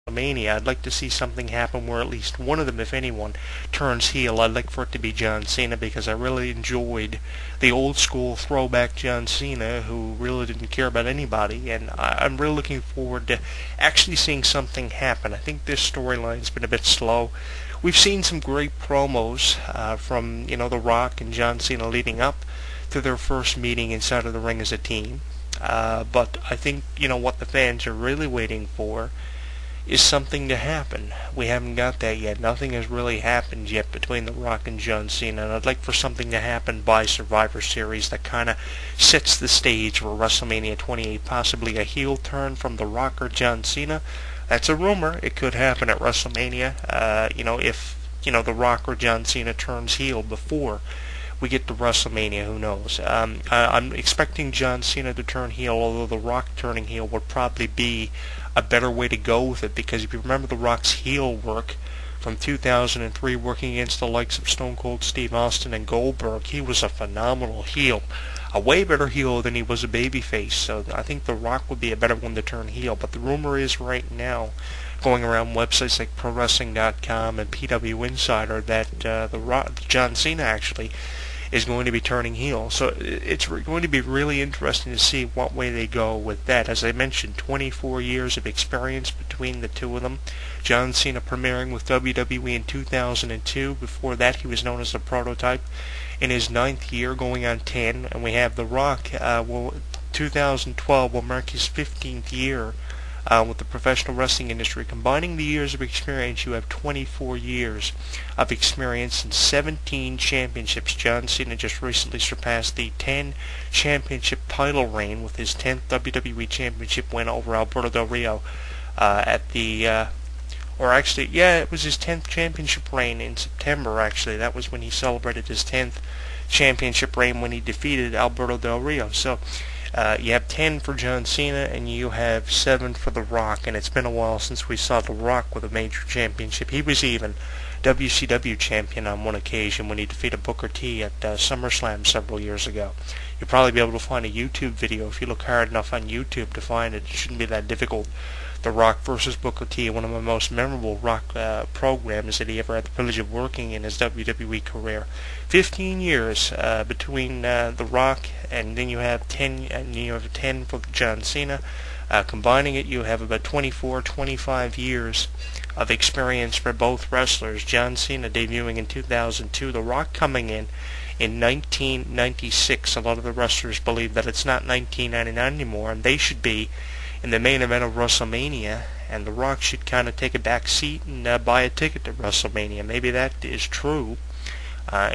WrestleMania. I'd like to see something happen where at least one of them, if anyone, turns heel. I'd like for it to be John Cena because I really enjoyed the old school throwback John Cena who really didn't care about anybody, and I'm really looking forward to actually seeing something happen. I think this storyline's been a bit slow. We've seen some great promos from The Rock and John Cena leading up to their first meeting inside of the ring as a team. But I think, what the fans are really waiting for is something to happen. We haven't got that yet. Nothing has really happened yet between The Rock and John Cena, and I'd like for something to happen by Survivor Series that kind of sets the stage for WrestleMania 28, possibly a heel turn from The Rock or John Cena. That's a rumor. It could happen at WrestleMania, if, The Rock or John Cena turns heel before we get to WrestleMania, who knows. I'm expecting John Cena to turn heel, although The Rock turning heel would probably be a better way to go with it, because if you remember The Rock's heel work from 2003, working against the likes of Stone Cold Steve Austin and Goldberg, he was a phenomenal heel. A way better heel than he was a babyface, so I think The Rock would be a better one to turn heel. But the rumor is right now, going around websites like ProWrestling.com and PW Insider, that John Cena actually is going to be turning heel. So it's going to be really interesting to see what way they go with that. As I mentioned, 24 years of experience between the two of them. John Cena premiering with WWE in 2002. Before that, he was known as the Prototype. In his 9th year, going on 10. And we have The Rock. 2012 will mark his 15th year with the professional wrestling industry. Combining the years of experience, you have 24 years of experience and 17 championships. John Cena just recently surpassed the 10 championship title reign with his 10th WWE championship win over Alberto Del Rio it was his 10th championship reign in September, actually. That was when he celebrated his 10th championship reign when he defeated Alberto Del Rio. So you have 10 for John Cena, and you have 7 for The Rock, and it's been a while since we saw The Rock with a major championship. He was even WCW champion on one occasion when he defeated Booker T at SummerSlam several years ago. You'll probably be able to find a YouTube video if you look hard enough on YouTube to find it. It shouldn't be that difficult. The Rock versus Booker T, one of the most memorable Rock programs that he ever had the privilege of working in his WWE career. 15 years between The Rock, and then you have 10 for John Cena. Combining it, you have about 24, 25 years of experience for both wrestlers. John Cena debuting in 2002, The Rock coming in 1996. A lot of the wrestlers believe that it's not 1999 anymore, and they should be in the main event of WrestleMania, and The Rock should kind of take a back seat and buy a ticket to WrestleMania. Maybe that is true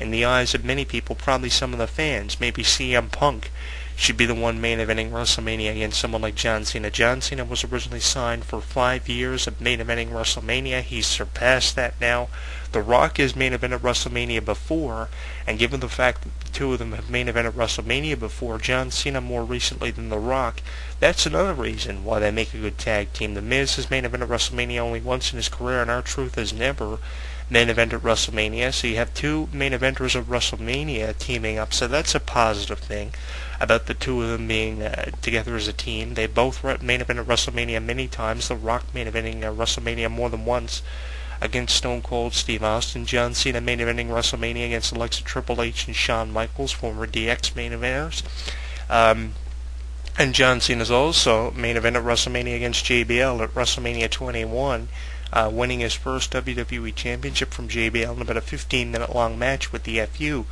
in the eyes of many people, probably some of the fans. Maybe CM Punk should be the one main eventing WrestleMania against someone like John Cena. John Cena was originally signed for 5 years of main eventing WrestleMania. He's surpassed that now. The Rock has main evented WrestleMania before, and given the fact that the two of them have main evented WrestleMania before, John Cena more recently than The Rock, that's another reason why they make a good tag team. The Miz has main evented WrestleMania only once in his career, and R-Truth has never main evented WrestleMania, so you have two main eventers of WrestleMania teaming up, so that's a positive thing about the two of them being together as a team. They both main evented WrestleMania many times. The Rock main eventing WrestleMania more than once against Stone Cold Steve Austin. John Cena main eventing WrestleMania against the likes of Triple H and Shawn Michaels, former DX main eventers. And John Cena's also main evented WrestleMania against JBL at WrestleMania 21, winning his first WWE Championship from JBL in about a 15-minute long match with the FU.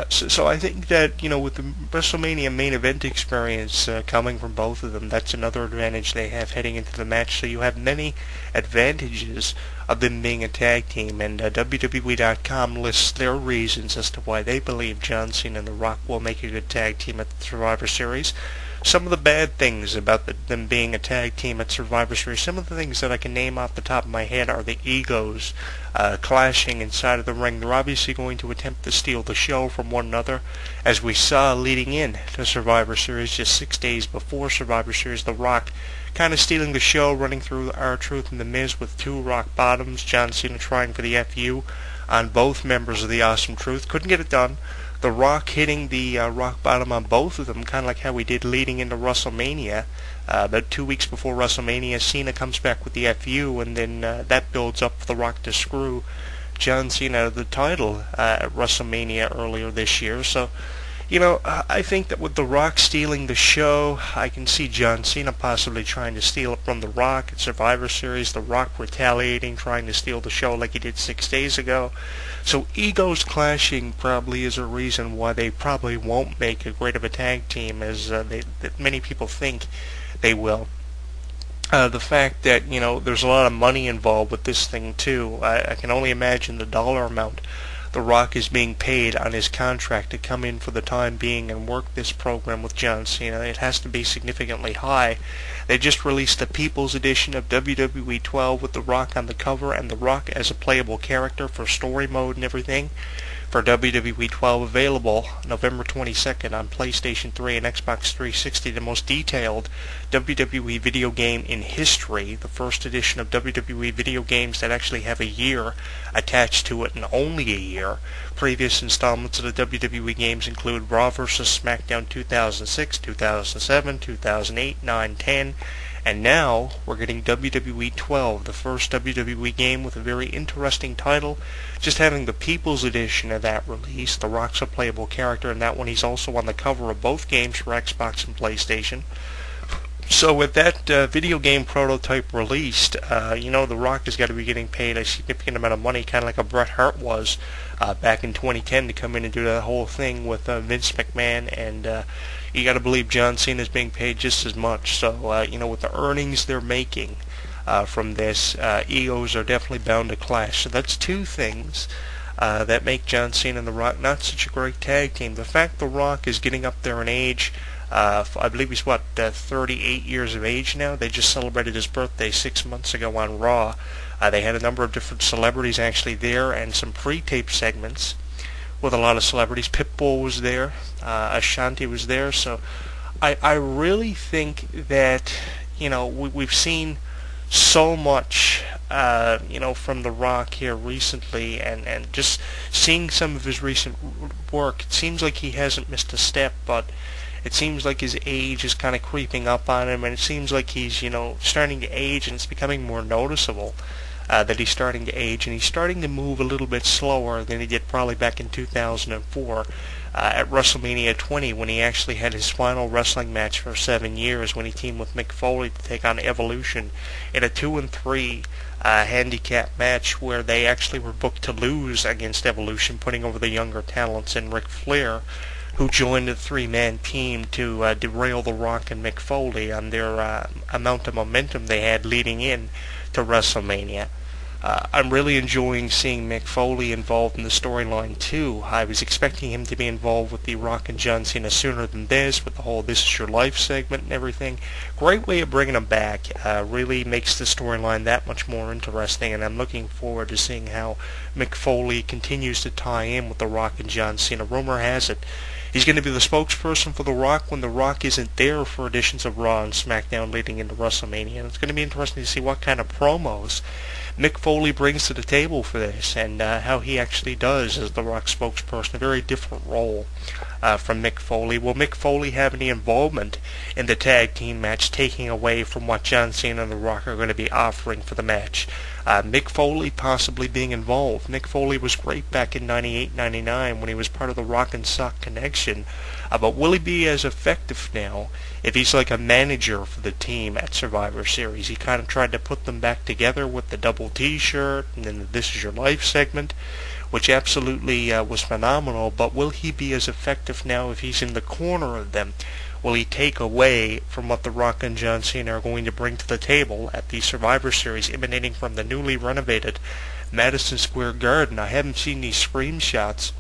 So I think that, with the WrestleMania main event experience coming from both of them, that's another advantage they have heading into the match. So you have many advantages of them being a tag team, and WWE.com lists their reasons as to why they believe John Cena and The Rock will make a good tag team at the Survivor Series. Some of the bad things about them being a tag team at Survivor Series, some of the things that I can name off the top of my head are the egos clashing inside of the ring. They're obviously going to attempt to steal the show from one another, as we saw leading in to Survivor Series just 6 days before Survivor Series. The Rock kind of stealing the show, running through R-Truth and The Miz with two rock bottoms. John Cena trying for the FU on both members of the Awesome Truth. Couldn't get it done. The Rock hitting the rock bottom on both of them, kind of like how we did leading into WrestleMania. About 2 weeks before WrestleMania, Cena comes back with the FU, and then that builds up for The Rock to screw John Cena out of the title at WrestleMania earlier this year. So, I think that with The Rock stealing the show, I can see John Cena possibly trying to steal it from The Rock at Survivor Series, The Rock retaliating, trying to steal the show like he did 6 days ago. So egos clashing probably is a reason why they probably won't make as great of a tag team as that many people think they will. The fact that, there's a lot of money involved with this thing too. I can only imagine the dollar amount The Rock is being paid on his contract to come in for the time being and work this program with John Cena. It has to be significantly high. They just released the People's Edition of WWE 12 with The Rock on the cover and The Rock as a playable character for story mode and everything. For WWE 12 available November 22nd on PlayStation 3 and Xbox 360, the most detailed WWE video game in history, the first edition of WWE video games that actually have a year attached to it and only a year. Previous installments of the WWE games include Raw vs. SmackDown 2006, 2007, 2008, 9, 10, and now we're getting WWE 12, the first WWE game with a very interesting title. Just having the People's Edition of that release. The Rock's a playable character in that one. He's also on the cover of both games for Xbox and PlayStation. So with that video game prototype released, The Rock has got to be getting paid a significant amount of money, kind of like a Bret Hart was back in 2010 to come in and do that whole thing with Vince McMahon, and you got to believe John Cena is being paid just as much. So, with the earnings they're making from this, egos are definitely bound to clash. So that's two things that make John Cena and The Rock not such a great tag team. The fact The Rock is getting up there in age, I believe he's 38 years of age now. They just celebrated his birthday 6 months ago on Raw. They had a number of different celebrities actually there and some pre-tape segments with a lot of celebrities. Pitbull was there, Ashanti was there. So I really think that we've seen so much from The Rock here recently, and just seeing some of his recent work, it seems like he hasn't missed a step, but it seems like his age is kind of creeping up on him, and it seems like he's starting to age, and it's becoming more noticeable that he's starting to age, and he's starting to move a little bit slower than he did probably back in 2004 at WrestleMania 20, when he actually had his final wrestling match for 7 years, when he teamed with Mick Foley to take on Evolution in a 2-3 handicap match where they actually were booked to lose against Evolution, putting over the younger talents in Ric Flair, who joined the three-man team to derail The Rock and Mick Foley on their amount of momentum they had leading in to WrestleMania. I'm really enjoying seeing Mick Foley involved in the storyline too. I was expecting him to be involved with The Rock and John Cena sooner than this, with the whole "This Is Your Life" segment and everything. Great way of bringing him back. Really makes the storyline that much more interesting, and I'm looking forward to seeing how Mick Foley continues to tie in with The Rock and John Cena. Rumor has it he's going to be the spokesperson for The Rock when The Rock isn't there for editions of Raw and SmackDown leading into WrestleMania. And it's going to be interesting to see what kind of promos Mick Foley brings to the table for this, and how he actually does as The Rock spokesperson. A very different role from Mick Foley. Will Mick Foley have any involvement in the tag team match, taking away from what John Cena and The Rock are going to be offering for the match? Mick Foley possibly being involved. Mick Foley was great back in 98-99 when he was part of the Rock and Sock Connection. But will he be as effective now if he's like a manager for the team at Survivor Series? He kind of tried to put them back together with the double T-shirt and then the "This Is Your Life" segment, which absolutely was phenomenal. But will he be as effective now if he's in the corner of them? Will he take away from what The Rock and John Cena are going to bring to the table at the Survivor Series emanating from the newly renovated Madison Square Garden? I haven't seen these screenshots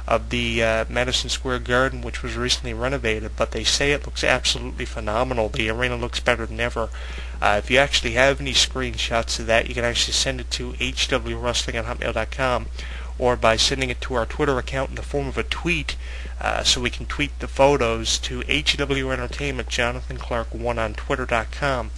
of the Madison Square Garden, which was recently renovated, but they say it looks absolutely phenomenal. The arena looks better than ever. If you actually have any screenshots of that, you can actually send it to hwwrestling@hotmail.com, or by sending it to our Twitter account in the form of a tweet, so we can tweet the photos to HW Entertainment, Jonathan Clarke 1 on Twitter.com.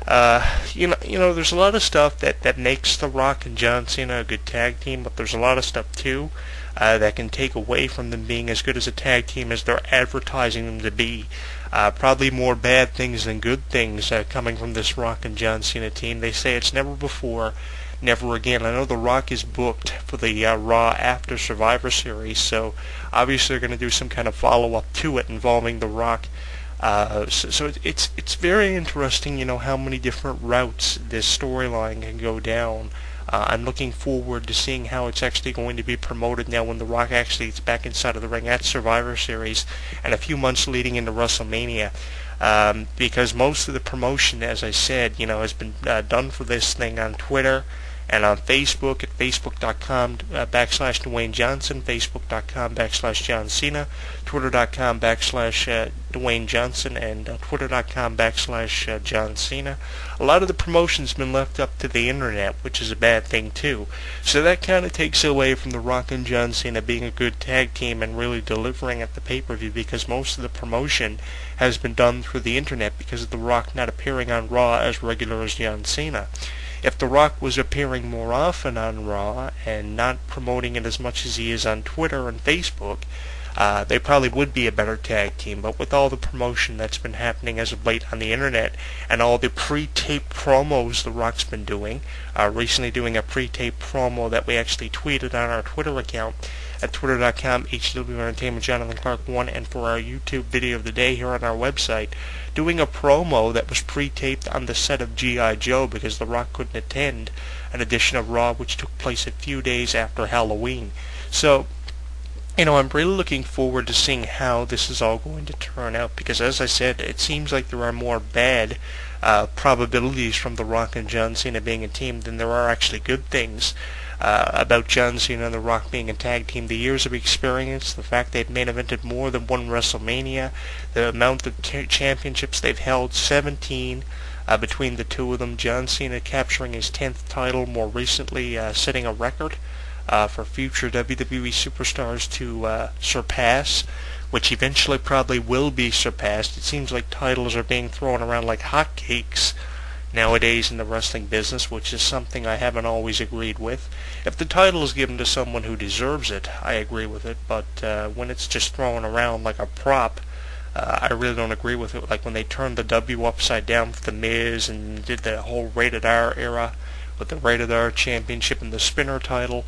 There's a lot of stuff that makes The Rock and John Cena a good tag team, but there's a lot of stuff too that can take away from them being as good as a tag team as they're advertising them to be. Probably more bad things than good things coming from this Rock and John Cena team. They say it's never before, never again. I know The Rock is booked for the Raw after Survivor Series, so obviously they're going to do some kind of follow-up to it involving The Rock. So it's very interesting, how many different routes this storyline can go down. I'm looking forward to seeing how it's actually going to be promoted now when The Rock actually is back inside of the ring at Survivor Series and a few months leading into WrestleMania. Because most of the promotion, as I said, has been done for this thing on Twitter and on Facebook at facebook.com backslash Dwayne Johnson, facebook.com backslash John Cena, twitter.com backslash Dwayne Johnson, and twitter.com backslash John Cena. A lot of the promotion's been left up to the internet, which is a bad thing too. So that kind of takes away from The Rock and John Cena being a good tag team and really delivering at the pay-per-view, because most of the promotion has been done through the internet because of The Rock not appearing on Raw as regular as John Cena. If The Rock was appearing more often on Raw and not promoting it as much as he is on Twitter and Facebook, they probably would be a better tag team. But with all the promotion that's been happening as of late on the internet and all the pre-taped promos The Rock's been doing, recently doing a pre-taped promo that we actually tweeted on our Twitter account at twitter.com HW Entertainment Jonathan Clarke 1, and for our YouTube video of the day here on our website, doing a promo that was pre-taped on the set of G.I. Joe because The Rock couldn't attend an edition of Raw which took place a few days after Halloween. So, I'm really looking forward to seeing how this is all going to turn out, because as I said, it seems like there are more bad probabilities from The Rock and John Cena being a team than there are actually good things about John Cena and The Rock being a tag team. The years of experience, the fact they've main evented more than one WrestleMania, the amount of championships they've held, 17 between the two of them. John Cena capturing his 10th title, more recently setting a record for future WWE superstars to surpass, which eventually probably will be surpassed. It seems like titles are being thrown around like hotcakes nowadays in the wrestling business, which is something I haven't always agreed with. If the title is given to someone who deserves it, I agree with it, but when it's just thrown around like a prop, I really don't agree with it. Like when they turned the W upside down for The Miz and did the whole Rated R era with the Rated R Championship and the Spinner title,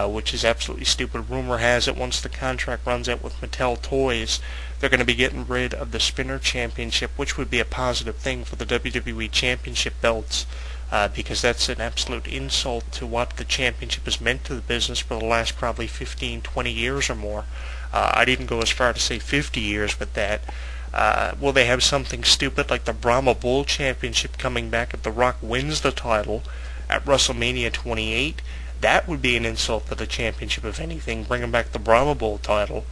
which is absolutely stupid. Rumor has it once the contract runs out with Mattel Toys, they're going to be getting rid of the Spinner Championship, which would be a positive thing for the WWE Championship belts, because that's an absolute insult to what the championship has meant to the business for the last probably 15, 20 years or more. I'd even go as far to say 50 years with that. Will they have something stupid like the Brahma Bull Championship coming back if The Rock wins the title at WrestleMania 28? That would be an insult to the championship, if anything, bringing back the Brahma Bull title.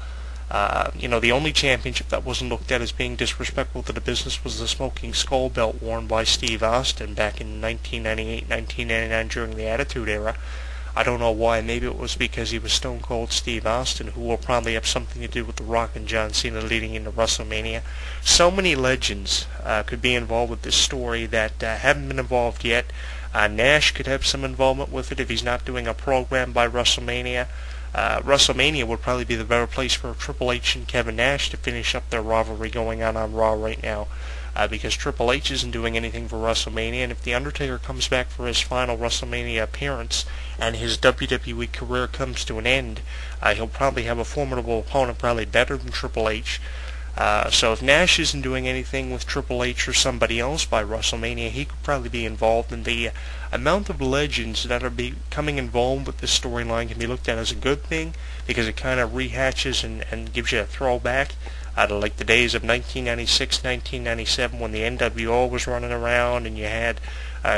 The only championship that wasn't looked at as being disrespectful to the business was the Smoking Skull belt worn by Steve Austin back in 1998, 1999 during the Attitude Era. I don't know why. Maybe it was because he was Stone Cold Steve Austin, who will probably have something to do with The Rock and John Cena leading into WrestleMania. So many legends could be involved with this story that haven't been involved yet. Nash could have some involvement with it if he's not doing a program by WrestleMania. WrestleMania would probably be the better place for Triple H and Kevin Nash to finish up their rivalry going on Raw right now, because Triple H isn't doing anything for WrestleMania, and if The Undertaker comes back for his final WrestleMania appearance and his WWE career comes to an end, he'll probably have a formidable opponent, probably better than Triple H. So if Nash isn't doing anything with Triple H or somebody else by WrestleMania, he could probably be involved. In the amount of legends that are becoming involved with this storyline can be looked at as a good thing, because it kind of rehatches and gives you a throwback to like the days of 1996, 1997 when the NWO was running around and you had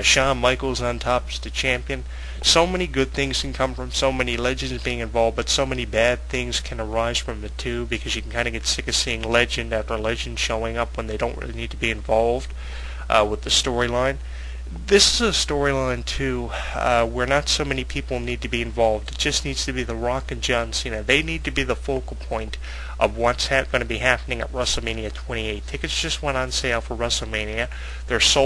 Shawn Michaels on top as the champion. So many good things can come from so many legends being involved, but so many bad things can arise from it too, because you can kind of get sick of seeing legend after legend showing up when they don't really need to be involved with the storyline. This is a storyline too where not so many people need to be involved. It just needs to be The Rock and John Cena. They need to be the focal point of what's going to be happening at WrestleMania 28. Tickets just went on sale for WrestleMania. They're sold